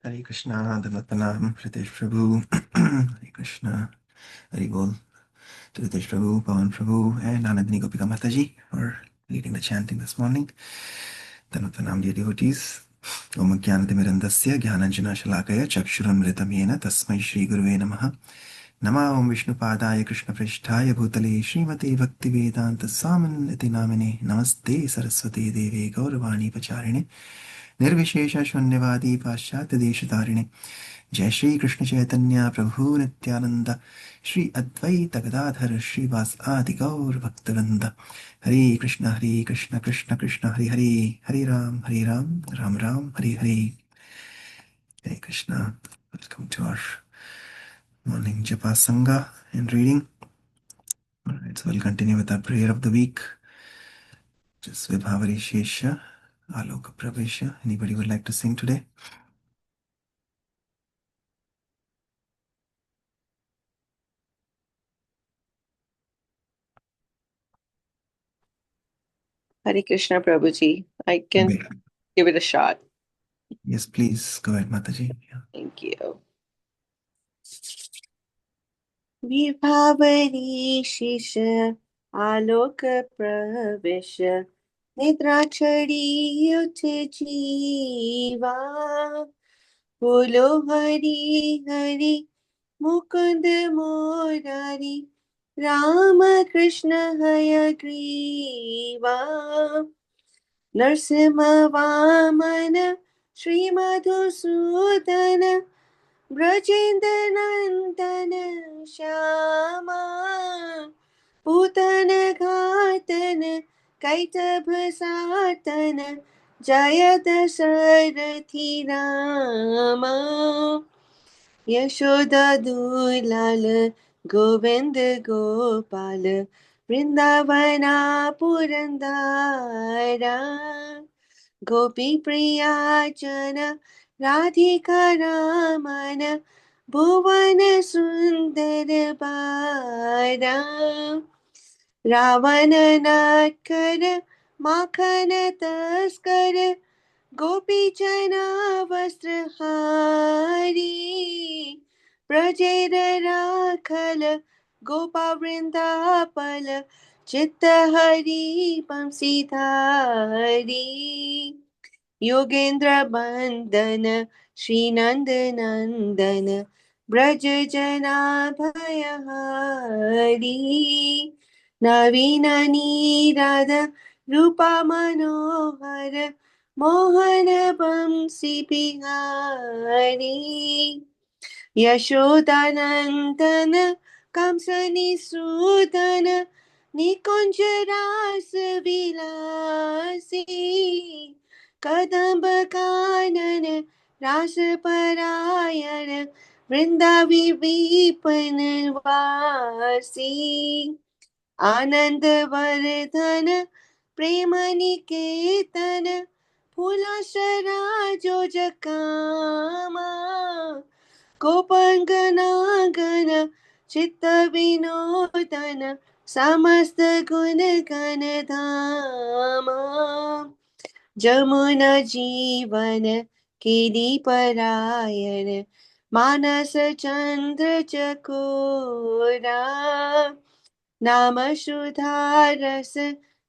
Hare Krishna, Danatanaam, Ritesh Prabhu, Hare Krishna, Hare Bol, to Ritesh Prabhu, Pawan Prabhu, and Anandini Gopika Mataji for leading the chanting this morning. Danatanaam, dear devotees. Om Jnanatimirandasya Jnananjana Shalakaya Chakshuramritam Yena Tasmai Shri Guruve Namaha Nama Om Vishnu Padaya Krishna Prishtaya Bhutale Srimati Bhakti Vedanta Samaniti Namine Namaste Saraswati Devi Gauravani Pacharine निर्विशेष शून्यवादी पाश्चात्य देशतारिणे जय श्री कृष्ण चैतन्य प्रभु नित्यानंद श्री अद्वैत गदाधर श्रीवास आदि गौर भक्तवृंद Hare Krishna Krishna Krishna Hare Hare Hare Rama Rama Rama Hare Hare Hare Krishna welcome to our morning japa sanga and reading so we'll continue with our prayer of the week just Vibhavari Shesha Aloka Pravesha. Anybody would like to sing today? Hare Krishna Prabhuji. I can Okay. give it a shot. Yes, please go ahead, Mataji. Yeah. Thank you. विभावरी शिष आलोक प्रवेश निद्रा चढ़ी उठ जीवा बोलो हरि हरि मुकुंद मोरारी राम कृष्ण हय ग्रीवा नरसिंह वामन श्री मधुसूदन ब्रजेंद्र नंदन श्यामा पूतन घातन कैटभ सातन जय दशरथी रामा यशोदा दुलाल गोविंद गोपाल वृंदावना पुरंदरा गोपी प्रिया जन राधिका रामन भुवन सुंदर बारा रावण नटकर माखन तस्कर गोपी जना वस्त्रहारी ब्रजेर राखल गोपा वृंदापल चित्त हरि बंसीधारी योगेंद्र बंदन श्री नंद नंदन ब्रज जना भयहारी नवीन नीराध रूपा मनोहर मोहन बंसी बिहारी यशोदानंदन कंसनि सूदन निकुंज रास विलासी कदम्ब कानन रास परायण वृंदावी विपिन वासी आनंद वर्धन प्रेम निकेतन फूलाशरा जकामा गोपांगनागन चित्त विनोदन समस्त गुण गण धामा जमुना जीवन केली परायण मानस चंद्र चकोरा नाम सुधारस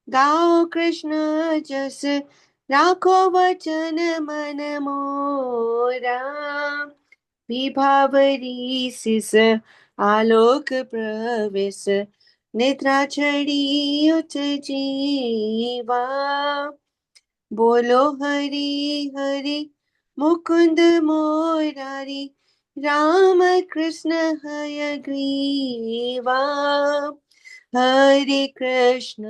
गाओ कृष्ण जस राखो वचन मन मोरा विभावरी सिस आलोक प्रवेश निद्रा चढ़ी उठ जीवा बोलो हरि हरि मुकुंद मोरारी राम कृष्ण हय ग्रीवा हरे कृष्ण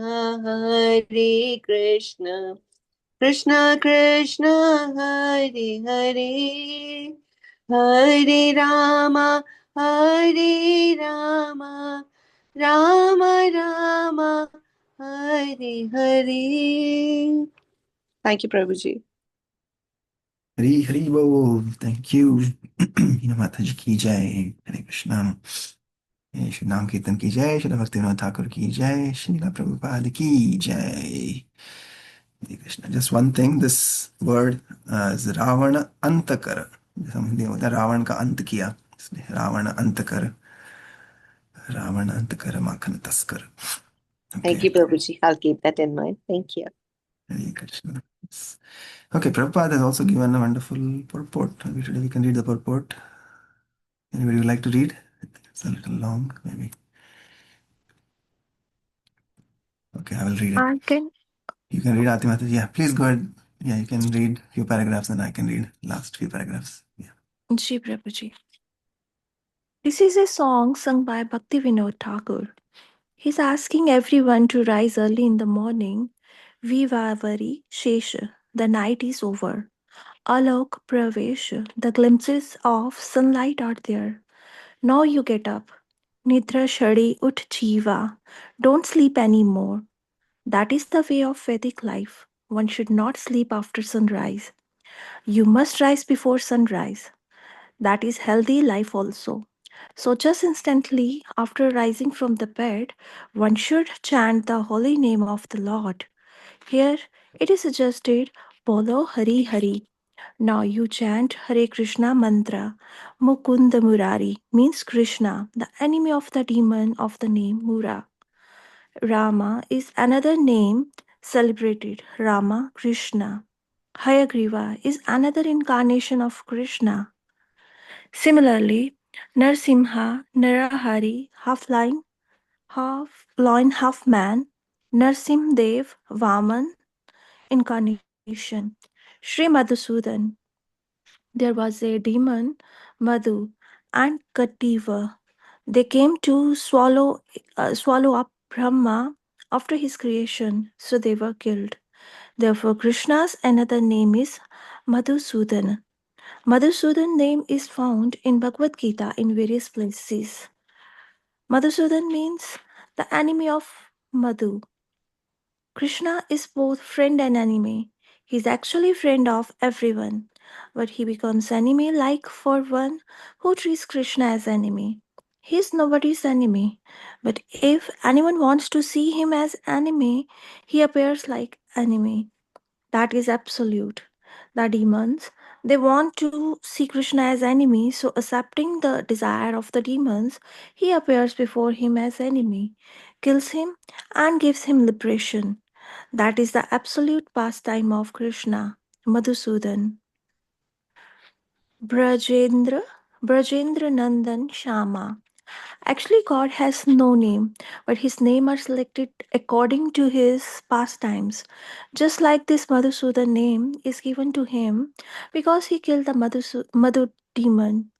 कृष्ण कृष्ण हरे हरे हरे राम राम राम हरे हरे Thank you, Prabhuji. Hari Bol. Thank you. Mataji ki jai. Hare Krishna. Shri Nam Kirtan ki jai. Shri Bhaktivinoda Thakur ki jai. Srila Prabhupada ki jai. Hare Krishna. Just one thing. This word is Ravana Antakara. जैसा हम हिंदी में बोलते हैं, रावण का अंत किया, इसलिए रावण अंत कर माखन तस्कर. Thank Okay. you, Prabhuji. I'll keep that in mind. Thank you. Hare Krishna. Yes. Okay, Prabhupada has also given a wonderful purport. Maybe today we can read the purport. Anybody would like to read? It's a little long, maybe. Okay, I will read it. I can. You can read Aarti Mataji. Yeah, please go ahead. Yeah, you can read few paragraphs and I can read last few paragraphs. Yeah. Ji Prabhuji. This is a song sung by Bhakti Vinod Thakur. He's asking everyone to rise early in the morning. Vivavari Shesha. The night is over. Alok Pravesh. The glimpses of sunlight are there. Now you get up. Nidra Shadi Ut Jiva. Don't sleep anymore. That is the way of Vedic life. One should not sleep after sunrise. You must rise before sunrise. That is healthy life also. So, just instantly after rising from the bed, one should chant the holy name of the Lord. Here it is suggested, Bolo Hari Hari. Now you chant Hare Krishna mantra. Mukunda Murari means Krishna, the enemy of the demon of the name Mura. Rama is another name celebrated, Rama Krishna. Hayagriva is another incarnation of Krishna. Similarly, Narsimha, Narahari, half lion, half man, Narsimdev, Vaman, incarnation. Sri Madhusudan, there was a demon, Madhu, and Kativa. They came to swallow up Brahma after his creation, so they were killed. Therefore, Krishna's another name is Madhusudan. Madhusudan name is found in Bhagavad Gita in various places. Madhusudan means the enemy of Madhu. Krishna is both friend and enemy. He is actually friend of everyone, but he becomes enemy like for one who treats Krishna as enemy. He is nobody's enemy, but if anyone wants to see him as enemy, he appears like enemy. That is absolute. The demons, they want to see Krishna as enemy, so accepting the desire of the demons, he appears before him as enemy, kills him, and gives him liberation. That is the absolute pastime of Krishna, Madhusudan. Brajendra, Brajendra Nandan Shama. Actually, God has no name, but his name are selected according to his pastimes. Just like this Madhusudan name is given to him because he killed the Madhu demon.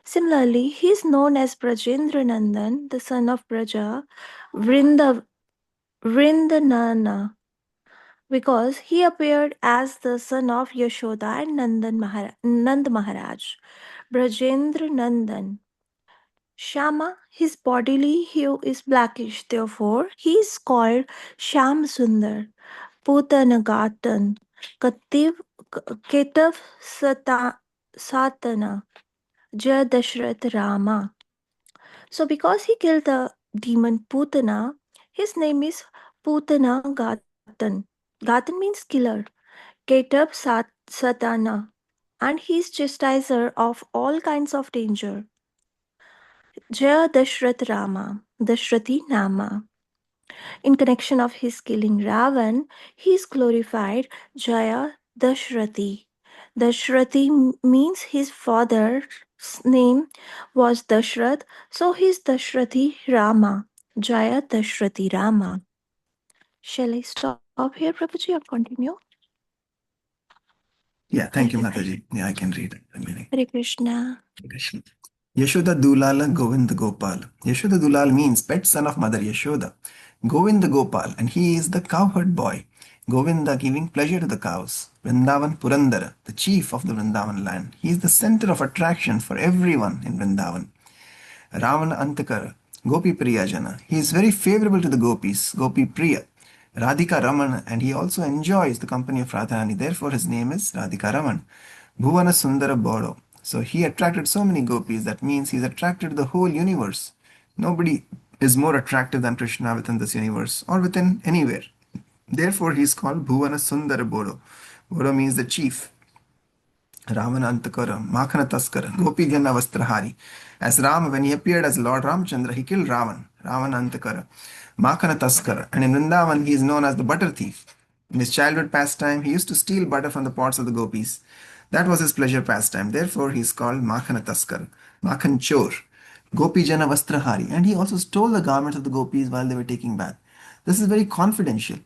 Similarly, he is known as Brajendra Nandan, the son of Braja, Vrindanana, because he appeared as the son of Yashoda and Nand Maharaj. Brajendra Nandan. Shama, his bodily hue is blackish, therefore he is called Sham Sundar. Putanagatan, Kativ, Ketav Satana, Jaya Dashrath Rama. So, because he killed the demon Putana, his name is Putana Gatan. Gatan means killer. Ketab Satana, and he is chastiser of all kinds of danger. Jaya Dashrath Rama, Dashrathi Nama. In connection of his killing Ravan, he is glorified Jaya Dashrathi. Dashrathi means his father's name was Dashrath, so he is Dashrathi Rama. Jaya Dashrathi Rama. Shall I stop here, Prabhuji, or continue? Yeah, thank you, Mataji. Yeah, I can read the meaning. Hare Krishna. Krishna. Yashoda Dulala Govinda Gopal. Yashoda Dulal means pet son of Mother Yashoda. Govinda Gopal, and he is the cowherd boy. Govinda giving pleasure to the cows. Vrindavan Purandara, the chief of the Vrindavan land. He is the center of attraction for everyone in Vrindavan. Ravana Antakara, Gopi Priyajana. He is very favorable to the gopis, Gopi Priya. Radhika Raman, and he also enjoys the company of Radharani. Therefore, his name is Radhika Raman. Bhuvana Sundara Bodo. So he attracted so many gopis. That means he's attracted the whole universe. Nobody is more attractive than Krishna within this universe or within anywhere. Therefore, he is called Bhuvana Sundara Bodo. Bodo means the chief. Ravana Antakara, Makhana Taskara, Gopi Jana Vastrahari. As Ram, when he appeared as Lord Ramchandra, he killed Ravan, Ravana Antakara, Makhana Taskara. And in Vrindavan, he is known as the butter thief. In his childhood pastime, he used to steal butter from the pots of the gopis. That was his pleasure pastime. Therefore, he is called Makhana Taskar, Makhan Chor, Gopi Jana Vastrahari. And he also stole the garments of the gopis while they were taking bath. This is very confidential.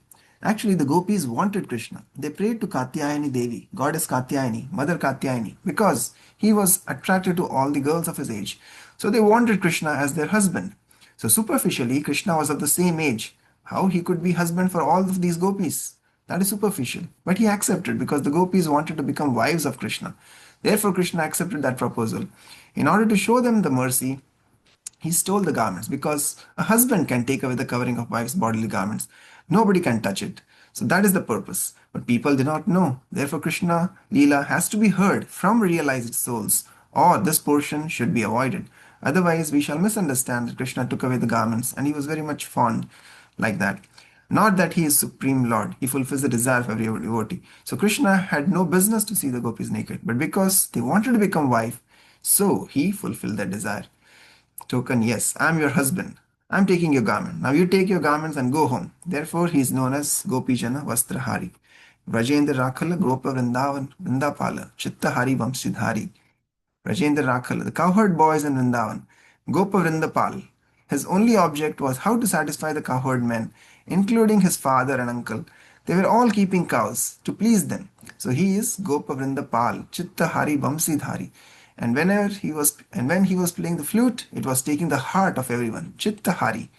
Actually, the gopis wanted Krishna. They prayed to Katyayani Devi, goddess Katyayani, Mother Katyayani, because he was attracted to all the girls of his age. So they wanted Krishna as their husband. So superficially, Krishna was of the same age. How he could be husband for all of these gopis? That is superficial. But he accepted because the gopis wanted to become wives of Krishna. Therefore, Krishna accepted that proposal. In order to show them the mercy, he stole the garments because a husband can take away the covering of wife's bodily garments. Nobody can touch it. So that is the purpose. But people do not know. Therefore, Krishna Leela has to be heard from realized souls, or this portion should be avoided. Otherwise, we shall misunderstand that Krishna took away the garments and he was very much fond like that. Not that he is Supreme Lord, he fulfills the desire of every devotee. So Krishna had no business to see the gopis naked, but because they wanted to become wife, so he fulfilled their desire. Token, yes, I'm your husband. I'm taking your garment. Now you take your garments and go home. Therefore, he is known as Gopijana Vastrahari. Vrajendra Rakhala Gopa Vrindavan Vrindapala Chitta Hari Vamsidhari. Rajendra Rakhal, the cowherd boys in Vrindavan, Gopa Vrindapal. His only object was how to satisfy the cowherd men, including his father and uncle. They were all keeping cows to please them. So he is Gopa Vrindapal, Chitta Hari Vamsidhari. And when he was playing the flute, it was taking the heart of everyone. Chitta Hari.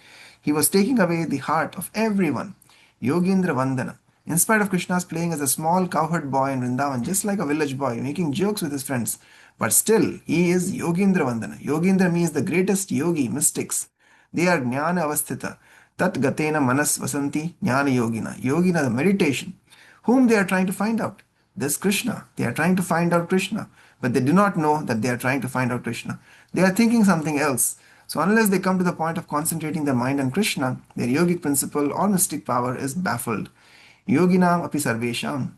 He was taking away the heart of everyone. Yogindra Vandana. In spite of Krishna's playing as a small cowherd boy in Vrindavan, just like a village boy, making jokes with his friends, but still, he is Yogindra Vandana. Yogindra means the greatest yogi, mystics. They are Jnana Avasthita. Tat Gatena Manas Vasanti Jnana Yogina. Yogina, the meditation. Whom they are trying to find out? This Krishna. They are trying to find out Krishna. But they do not know that they are trying to find out Krishna. They are thinking something else. So unless they come to the point of concentrating their mind on Krishna, their yogic principle or mystic power is baffled. Yoginam api sarvesham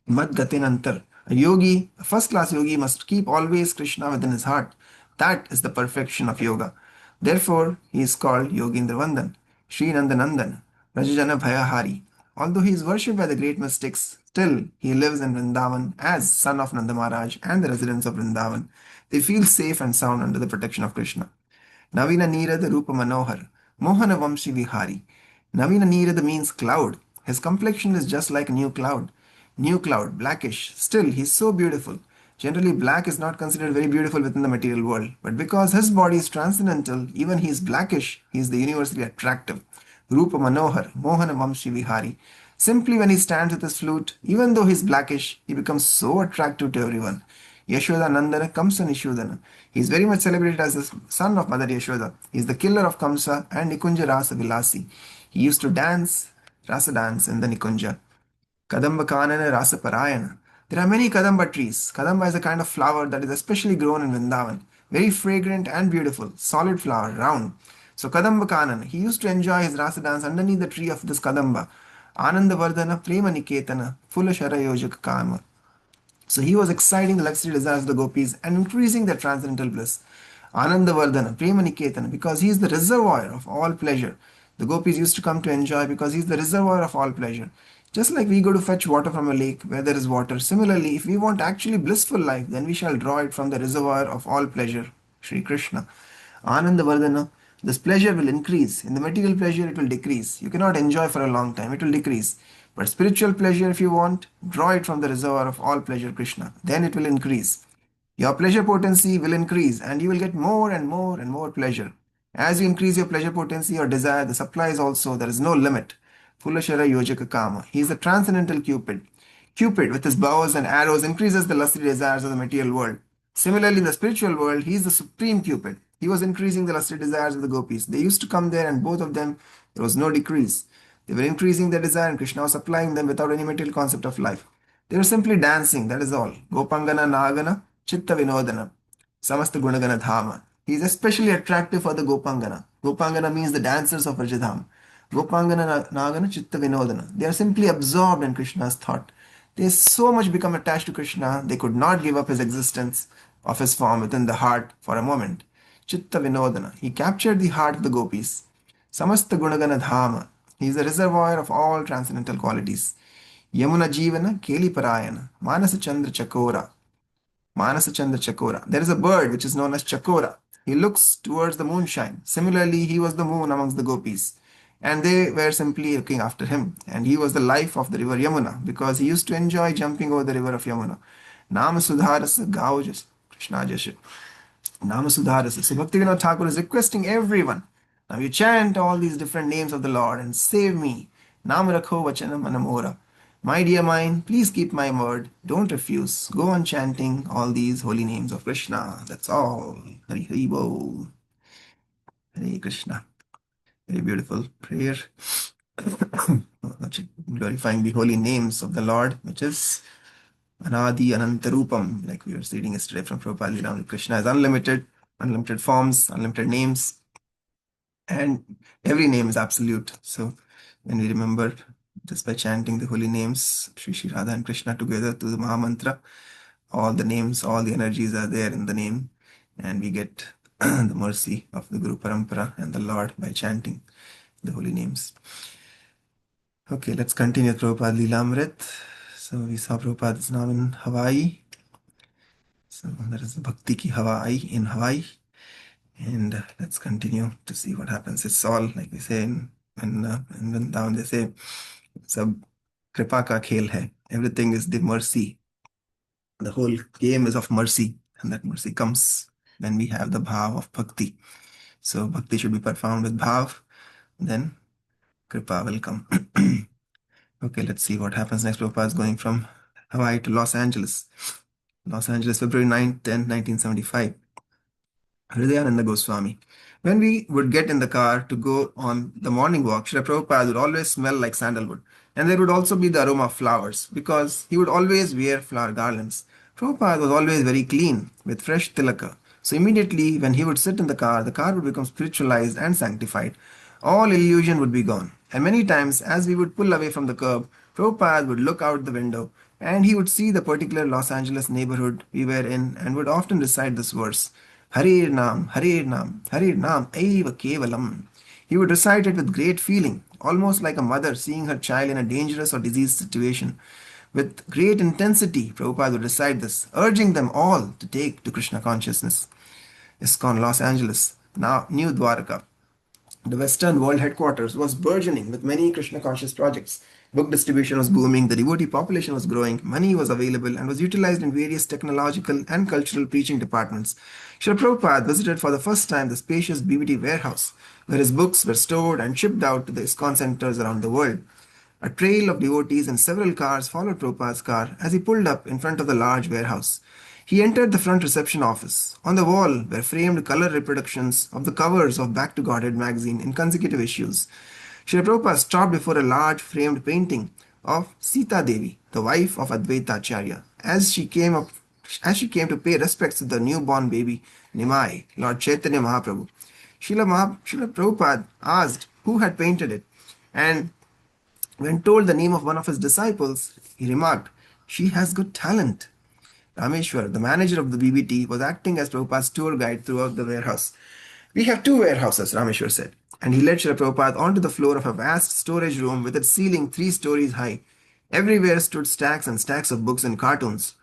mad gatinantar. A yogi, a first-class yogi, must keep always Krishna within his heart. That is the perfection of yoga. Therefore, he is called Yogindra Vandan, Sri Nandanandan, Rajajana Bhayahari. Although he is worshipped by the great mystics, still he lives in Vrindavan as son of Nanda Maharaj and the residents of Vrindavan. They feel safe and sound under the protection of Krishna. Navina Nirada Rupa Manohar, Mohana Vamshi Vihari. Navina Nirada means cloud. His complexion is just like a new cloud. New cloud, blackish. Still, he's so beautiful. Generally, black is not considered very beautiful within the material world, but because his body is transcendental, even he is blackish, he is the universally attractive. Rupa Manohar, Mohana Vamshi Vihari. Simply when he stands with his flute, even though he is blackish, he becomes so attractive to everyone. Yashoda Nandana Kamsa Nishodana. He is very much celebrated as the son of Mother Yashoda. He is the killer of Kamsa and Nikunja Rasa Vilasi. He used to rasa dance in the Nikunja. Kadamba Kanana Rasa Parayana. There are many Kadamba trees. Kadamba is a kind of flower that is especially grown in Vrindavan. Very fragrant and beautiful. Solid flower, round. So Kadamba Kanana, he used to enjoy his rasa dance underneath the tree of this Kadamba. Ananda Vardhana Prema Niketana Phula Shara Yojaka Kama. So he was exciting the luxury desires of the gopis and increasing their transcendental bliss. Anandavardhana, Prema Niketana, because he is the reservoir of all pleasure. The gopis used to come to enjoy because he is the reservoir of all pleasure. Just like we go to fetch water from a lake where there is water, similarly, if we want actually blissful life, then we shall draw it from the reservoir of all pleasure, Sri Krishna. Anandavardhana, this pleasure will increase. In the material pleasure, it will decrease. You cannot enjoy for a long time, it will decrease. But spiritual pleasure, if you want, draw it from the reservoir of all pleasure, Krishna. Then it will increase. Your pleasure potency will increase and you will get more and more and more pleasure. As you increase your pleasure potency or desire, the supply is also, there is no limit. Pulashara Yojaka Kama. He is the transcendental Cupid. Cupid, with his bows and arrows, increases the lusty desires of the material world. Similarly, in the spiritual world, he is the supreme Cupid. He was increasing the lusty desires of the gopis. They used to come there and both of them, there was no decrease. They were increasing their desire and Krishna was supplying them without any material concept of life. They were simply dancing, that is all. Gopangana Nagana Chitta Vinodana Samasta Gunagana Dhama. He is especially attractive for the Gopangana. Gopangana means the dancers of Vrajadham. Gopangana Nagana Chitta Vinodana. They are simply absorbed in Krishna's thought. They so much become attached to Krishna, they could not give up his existence of his form within the heart for a moment. Chitta Vinodana. He captured the heart of the gopis. Samasta Gunagana Dhama. He is the reservoir of all transcendental qualities. Yamuna Jivana Keli Parayana. Manasa Chandra Chakora. Manasa Chandra Chakora. There is a bird which is known as Chakora. He looks towards the moonshine. Similarly, he was the moon amongst the gopis. And they were simply looking after him. And he was the life of the river Yamuna because he used to enjoy jumping over the river of Yamuna. Nama Sudharasa Gaujas. Krishna Jashu. Nama Sudharasa. So Bhaktivinoda Thakur is requesting everyone. Now you chant all these different names of the Lord and save me. Nama Rakho Vachanam Anamora. My dear mind, please keep my word. Don't refuse. Go on chanting all these holy names of Krishna. That's all. Hari Hari Bol. Hare Krishna. Very beautiful prayer. Glorifying the holy names of the Lord, which is Anadi Anantarupam, like we were reading yesterday from Prabhupada Lilamrita. Krishna is unlimited, unlimited forms, unlimited names, and every name is absolute. So when we remember just by chanting the holy names, Shri Shri Radha and Krishna together to the Mahamantra, all the names, all the energies are there in the name, and we get the mercy of the Guru Parampara and the Lord by chanting the holy names. Okay, let's continue Prabhupada Lilamrit. So we saw Prabhupada is now in Hawaii. So there is the Bhakti Ki Hawaii in Hawaii. And let's continue to see what happens. It's all, like we say in Vrindavan, they say, Sab Kripa Ka Khel Hai. Everything is the mercy. The whole game is of mercy. And that mercy comes when we have the bhav of bhakti. So bhakti should be performed with bhav. Then Kripa will come. Okay, let's see what happens next. Prabhupada is going from Hawaii to Los Angeles. Los Angeles, February 9th, 10th, 1975. Hridayananda Goswami. When we would get in the car to go on the morning walk, Srila Prabhupada would always smell like sandalwood. And there would also be the aroma of flowers because he would always wear flower garlands. Prabhupada was always very clean with fresh tilaka. So immediately when he would sit in the car would become spiritualized and sanctified. All illusion would be gone. And many times as we would pull away from the curb, Prabhupada would look out the window and he would see the particular Los Angeles neighborhood we were in and would often recite this verse. Harir Nam, Aiva Kevalam. He would recite it with great feeling, almost like a mother seeing her child in a dangerous or diseased situation. With great intensity, Prabhupada would recite this, urging them all to take to Krishna consciousness. ISKCON Los Angeles, now New Dwarka. The Western World Headquarters was burgeoning with many Krishna conscious projects. Book distribution was booming, the devotee population was growing, money was available and was utilized in various technological and cultural preaching departments. Srila Prabhupada visited for the first time the spacious BBT warehouse, where his books were stored and shipped out to the ISKCON centers around the world. A trail of devotees in several cars followed Prabhupada's car as he pulled up in front of the large warehouse. He entered the front reception office. On the wall were framed color reproductions of the covers of Back to Godhead magazine in consecutive issues. Srila Prabhupada stopped before a large framed painting of Sita Devi, the wife of Advaita Acharya, as she came to pay respects to the newborn baby Nimai, Lord Chaitanya Mahaprabhu. Srila Prabhupada asked who had painted it, and when told the name of one of his disciples, he remarked, "She has good talent." Rameshwar, the manager of the BBT, was acting as Prabhupada's tour guide throughout the warehouse. "We have two warehouses," Rameshwar said, and he led Srila Prabhupada onto the floor of a vast storage room with its ceiling 3 stories high. Everywhere stood stacks and stacks of books and cartoons.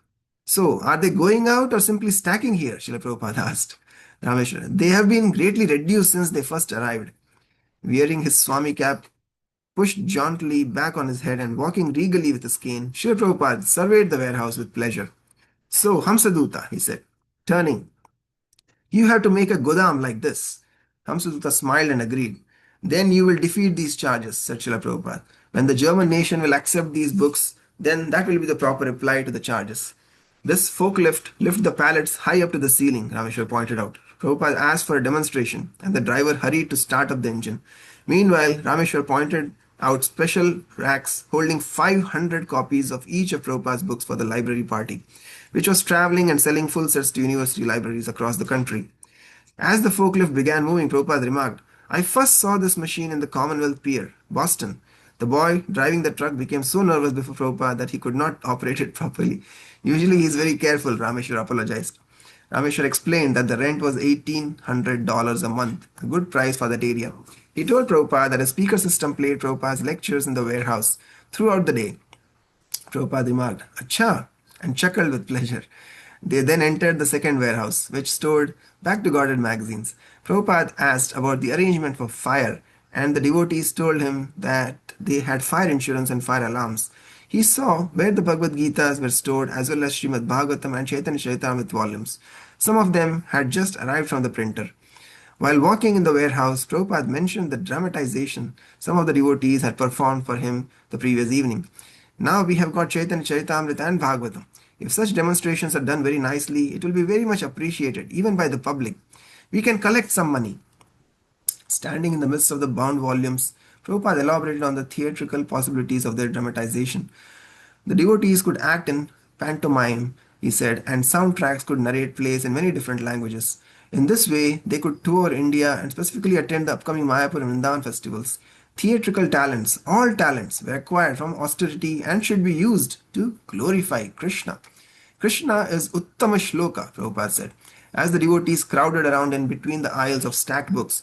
"So, are they going out or simply stacking here?" Srila Prabhupada asked. Rameshwar, "They have been greatly reduced since they first arrived." Wearing his Swami cap pushed jauntily back on his head and walking regally with his cane, Srila Prabhupada surveyed the warehouse with pleasure. "So, Hamsaduta," he said, turning, "you have to make a godam like this." Hamsaduta smiled and agreed. "Then you will defeat these charges," said Srila Prabhupada. "When the German nation will accept these books, then that will be the proper reply to the charges." "This forklift lifts the pallets high up to the ceiling," Rameshwar pointed out. Prabhupada asked for a demonstration, and the driver hurried to start up the engine. Meanwhile, Rameshwar pointed out special racks holding 500 copies of each of Prabhupada's books for the library party, which was traveling and selling full sets to university libraries across the country. As the forklift began moving, Prabhupada remarked, "I first saw this machine in the Commonwealth Pier, Boston. The boy driving the truck became so nervous before Prabhupada that he could not operate it properly. Usually he is very careful, Rameshwar apologized. Rameshwar explained that the rent was $1,800 a month, a good price for that area. He told Prabhupada that a speaker system played Prabhupada's lectures in the warehouse throughout the day. Prabhupada remarked, Acha, and chuckled with pleasure. They then entered the second warehouse, which stored Back to Godhead magazines. Prabhupada asked about the arrangement for fire, and the devotees told him that they had fire insurance and fire alarms. He saw where the Bhagavad Gitas were stored, as well as Srimad Bhagavatam and Chaitanya Charitamrita volumes. Some of them had just arrived from the printer. While walking in the warehouse, Prabhupada mentioned the dramatization some of the devotees had performed for him the previous evening. Now we have got Chaitanya Charitamrita and Bhagavatam. If such demonstrations are done very nicely, it will be very much appreciated, even by the public. We can collect some money. Standing in the midst of the bound volumes, Prabhupada elaborated on the theatrical possibilities of their dramatization. The devotees could act in pantomime, he said, and soundtracks could narrate plays in many different languages. In this way, they could tour India and specifically attend the upcoming Mayapur and Vrindavan festivals. Theatrical talents, all talents, were acquired from austerity and should be used to glorify Krishna. Krishna is Uttama Shloka, Prabhupada said, as the devotees crowded around in between the aisles of stacked books.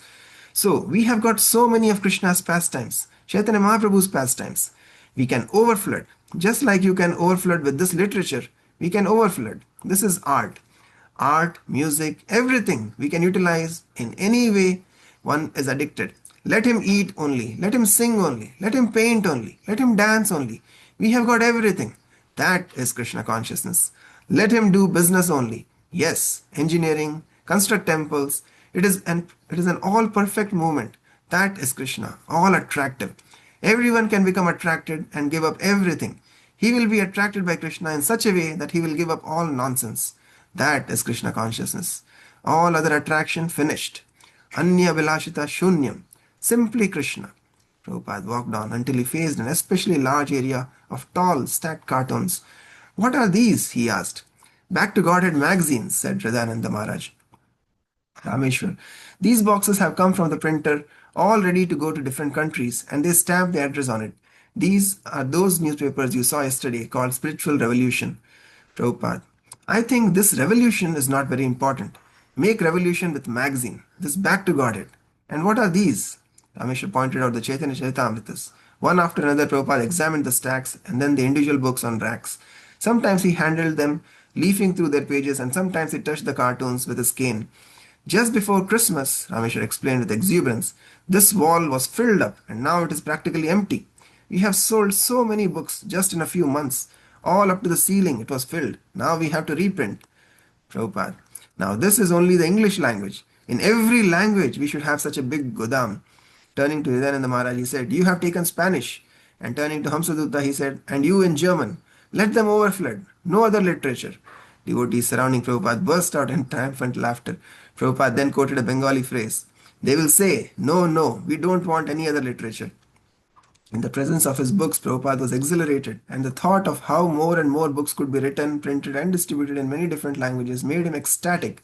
So, we have got so many of Krishna's pastimes, Chaitanya Mahaprabhu's pastimes. We can overflood. Just like you can overflood with this literature, we can overflood. This is art. Art, music, everything we can utilize in any way one is addicted. Let him eat only, let him sing only, let him paint only, let him dance only. We have got everything. That is Krishna consciousness. Let him do business only. Yes, engineering, construct temples. It is an all perfect movement. That is Krishna, all attractive. Everyone can become attracted and give up everything. He will be attracted by Krishna in such a way that he will give up all nonsense. That is Krishna consciousness. All other attraction finished. Anya Vilashita Shunyam. Simply Krishna. Prabhupada walked on until he faced an especially large area of tall, stacked cartoons. What are these? He asked. Back to Godhead magazines, said Radhananda Maharaj. Rameshwar. These boxes have come from the printer, all ready to go to different countries, and they stamp the address on it. These are those newspapers you saw yesterday called Spiritual Revolution. Prabhupada. I think this revolution is not very important. Make revolution with magazine. This Back to Godhead. And what are these? Rameshwar pointed out the Chaitanya Charitamritas. One after another, Prabhupada examined the stacks and then the individual books on racks. Sometimes he handled them, leafing through their pages, and sometimes he touched the cartoons with his cane. Just before Christmas, Rameshwar explained with exuberance, this wall was filled up and now it is practically empty. We have sold so many books just in a few months. All up to the ceiling it was filled. Now we have to reprint. Prabhupada. Now this is only the English language. In every language we should have such a big godam. Turning to Hridayananda Maharaj, he said, you have taken Spanish. And turning to Hamsadutta, he said, and you in German. Let them overflood. No other literature. Devotees surrounding Prabhupada burst out in triumphant laughter. Prabhupada then quoted a Bengali phrase. They will say, no, no, we don't want any other literature. In the presence of his books, Prabhupada was exhilarated, and the thought of how more and more books could be written, printed, and distributed in many different languages made him ecstatic.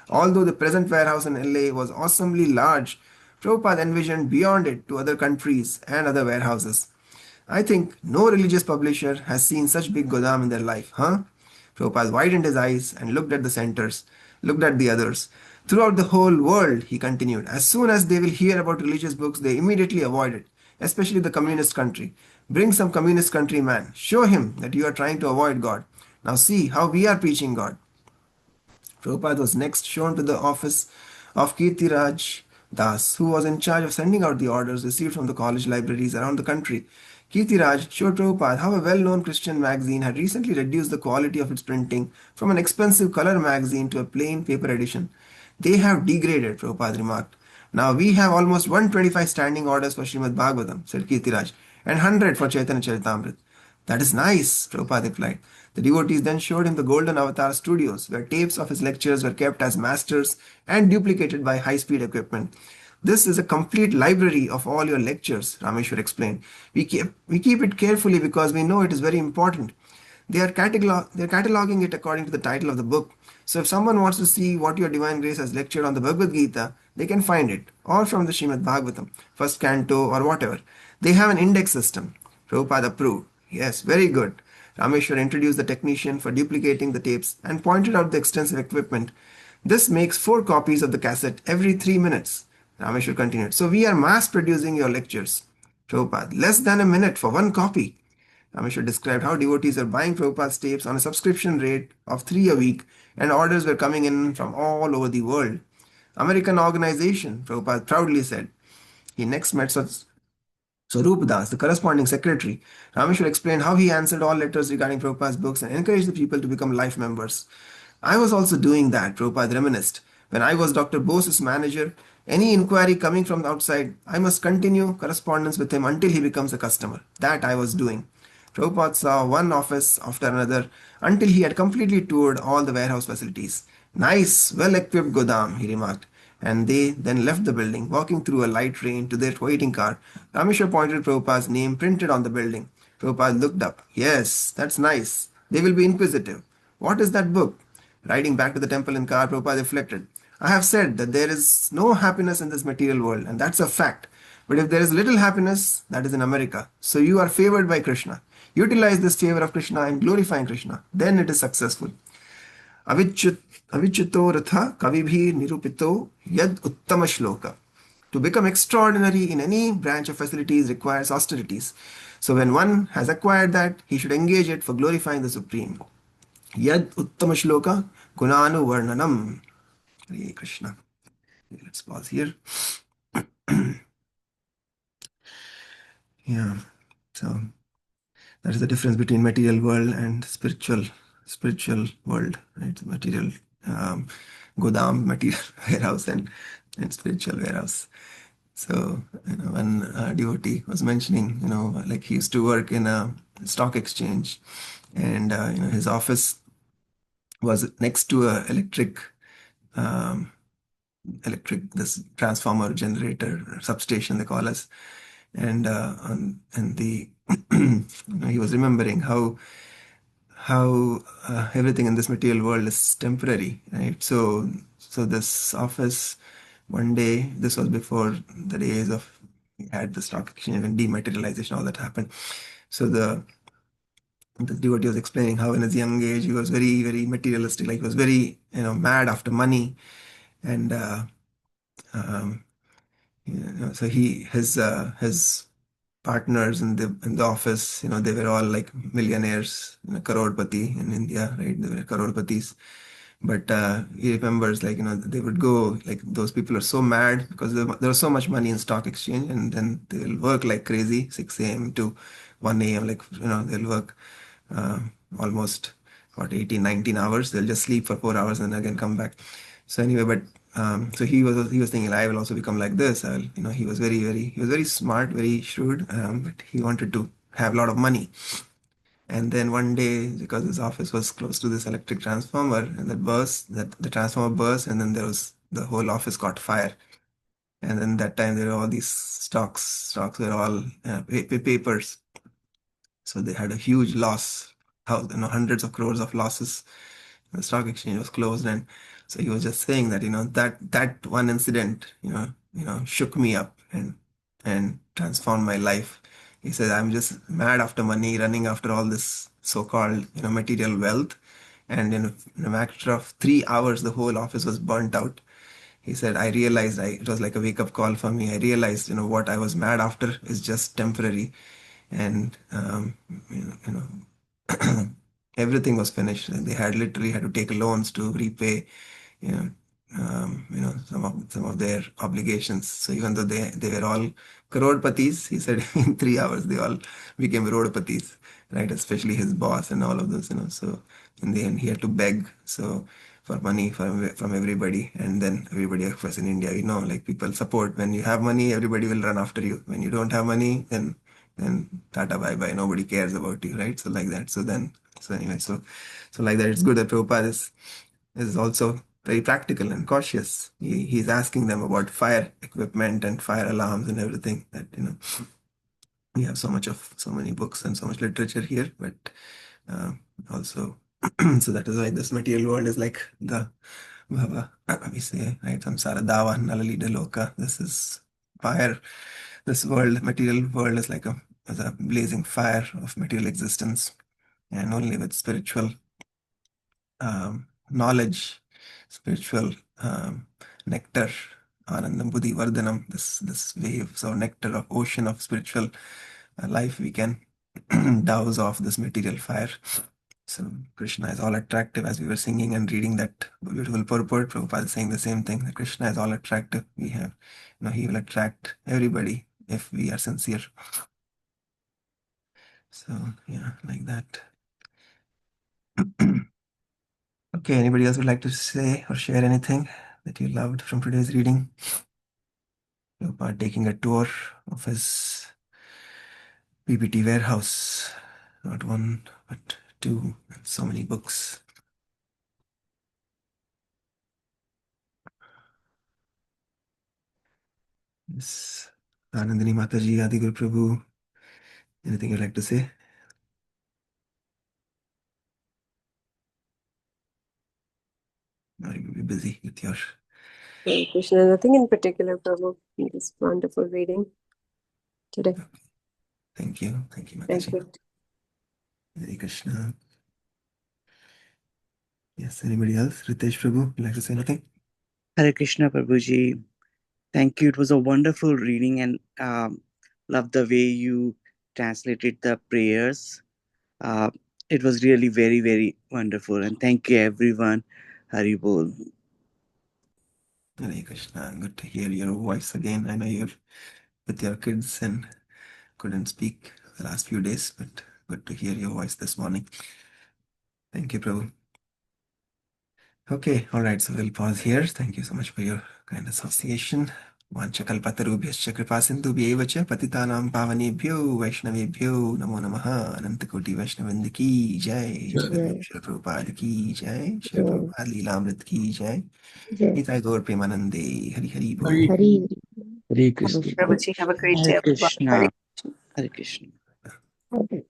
Although the present warehouse in LA was awesomely large, Prabhupada envisioned beyond it to other countries and other warehouses. I think no religious publisher has seen such big godam in their life, huh? Prabhupada widened his eyes and looked at the centers, looked at the others. Throughout the whole world, he continued, as soon as they will hear about religious books, they immediately avoid it, especially the communist country. Bring some communist country man. Show him that you are trying to avoid God. Now see how we are preaching God. Prabhupada was next shown to the office of Kirtiraj Das, who was in charge of sending out the orders received from the college libraries around the country. Kirtiraj showed Prabhupada how a well-known Christian magazine had recently reduced the quality of its printing from an expensive color magazine to a plain paper edition. They have degraded, Prabhupada remarked. Now we have almost 125 standing orders for Srimad Bhagavatam, said Kirtiraj, and 100 for Chaitanya Charitamrita. That is nice, Prabhupada replied. The devotees then showed him the Golden Avatar studios, where tapes of his lectures were kept as masters and duplicated by high-speed equipment. This is a complete library of all your lectures, Rameshwar explained. We keep it carefully because we know it is very important. They are cataloging it according to the title of the book. So if someone wants to see what your Divine Grace has lectured on the Bhagavad Gita, they can find it, or from the Srimad Bhagavatam, first canto or whatever. They have an index system. Prabhupada approved. Yes, very good. Rameshwar introduced the technician for duplicating the tapes and pointed out the extensive equipment. This makes 4 copies of the cassette every 3 minutes. Rameshwar continued. So we are mass producing your lectures. Prabhupada, less than a minute for 1 copy. Rameshwar described how devotees are buying Prabhupada's tapes on a subscription rate of 3 a week, and orders were coming in from all over the world. American organization, Prabhupada proudly said. He next met Swarup Das, the corresponding secretary. Rameshwar explained how he answered all letters regarding Prabhupada's books and encouraged the people to become life members. I was also doing that, Prabhupada reminisced. When I was Dr. Bose's manager, any inquiry coming from outside, I must continue correspondence with him until he becomes a customer. That I was doing. Prabhupada saw one office after another until he had completely toured all the warehouse facilities. Nice, well-equipped Godam, he remarked. And they then left the building, walking through a light rain to their waiting car. Rameshwar pointed Prabhupada's name printed on the building. Prabhupada looked up. Yes, that's nice. They will be inquisitive. What is that book? Riding back to the temple in car, Prabhupada reflected. I have said that there is no happiness in this material world, and that's a fact. But if there is little happiness, that is in America. So you are favored by Krishna. Utilize this favor of Krishna and glorifying Krishna. Then it is successful. Avichito ratha kavibhi nirupito yad uttama shloka. To become extraordinary in any branch of facilities requires austerities. So when one has acquired that, he should engage it for glorifying the Supreme. Yad uttama shloka gunanu varnanam. Hare Krishna. Let's pause here. Yeah. So that is the difference between material world and spiritual world, right? Material godam, material warehouse, and spiritual warehouse. So one devotee was mentioning, like he used to work in a stock exchange, and his office was next to a electric this transformer generator substation they call us, and the he was remembering how everything in this material world is temporary, right? So this office, one day, this was before the days of we had the stock exchange and dematerialization, all that happened. So the devotee was explaining how in his young age he was very, very materialistic, like he was very mad after money, and so his partners in the office, they were all like millionaires, crorepati in India, right? They were crorepati's. But he remembers, like, they would go, like, those people are so mad because there was so much money in stock exchange, and then they'll work like crazy, 6 a.m. to 1 a.m. Like, they'll work almost, 18, 19 hours. They'll just sleep for 4 hours and again come back. So anyway, but so he was thinking, I will also become like this. He was very smart, very shrewd, but he wanted to have a lot of money. And then one day, because his office was close to this electric transformer, and the transformer burst, and then the whole office caught fire. And then that time there were all these stocks were all papers. So they had a huge loss, hundreds of crores of losses. The stock exchange was closed, and so he was just saying that that one incident shook me up and transformed my life. He said, I'm just mad after money, running after all this so-called material wealth, and in a matter of 3 hours the whole office was burnt out. He said, I realized it was like a wake-up call for me. I realized what I was mad after is just temporary, and everything was finished. They had literally had to take loans to repay, some of their obligations. So even though they were all crorepati's, he said in 3 hours they all became roadpati's, right? Especially his boss and all of those, So in the end, he had to beg for money from everybody, and then everybody, of course, in India, like people support. When you have money, everybody will run after you. When you don't have money, then tata bye bye, nobody cares about you, right? So like that. So anyway, so like that, it's good that Prabhupada is also very practical and cautious. He's asking them about fire equipment and fire alarms and everything, that we have so many books and so much literature here, but also so that is why this material world is like the Bhava, we say, right? Samsara Dava Nalalida Loka. This is fire this world, material world, is like as a blazing fire of material existence, and only with spiritual knowledge, spiritual nectar, Anandam Buddhi Vardhanam, this waves or nectar of ocean of spiritual life, we can douse off this material fire. So Krishna is all attractive, as we were singing and reading that beautiful purport. Prabhupada is saying the same thing, that Krishna is all attractive. We have, he will attract everybody if we are sincere. So yeah, like that. Okay, anybody else would like to say or share anything that you loved from today's reading? Prabhupada taking a tour of his PPT warehouse, not one, but two, and so many books. Yes. Anandini Mataji, Adi Guru Prabhu, anything you'd like to say? Or you may be busy with your... Hare Krishna, nothing in particular, Prabhu. This wonderful reading today. Thank you. Thank you, Thank Mataji. you. Hare Krishna. Yes, anybody else? Ritesh Prabhu, you'd like to say anything? Hare Krishna, Prabhuji. Thank you. It was a wonderful reading, and love the way you translated the prayers. Uh, it was really very, very wonderful. And thank you, everyone. Hari Bol. Hare Krishna. Good to hear your voice again. I know you're with your kids and couldn't speak the last few days, but good to hear your voice this morning. Thank you, Prabhu. Okay, all right, so we'll pause here. Thank you so much for your kind association. Vanchakalpatarubhyascha kripasindhubhyev cha patitanam pavanebhyo vaishnavebhyo namo namaha Anantakoti Vaishnavrind ki jai, Jagadev Shri Prabhupada ki jai, Shri Prabhupada Leelamrit ki jai, Nitai Gaur Premanande, Hari Hari Bol. Hari. Hare Krishna. Prabhuji, have a great day. Hare everyone. Krishna. Hare Krishna. Hari.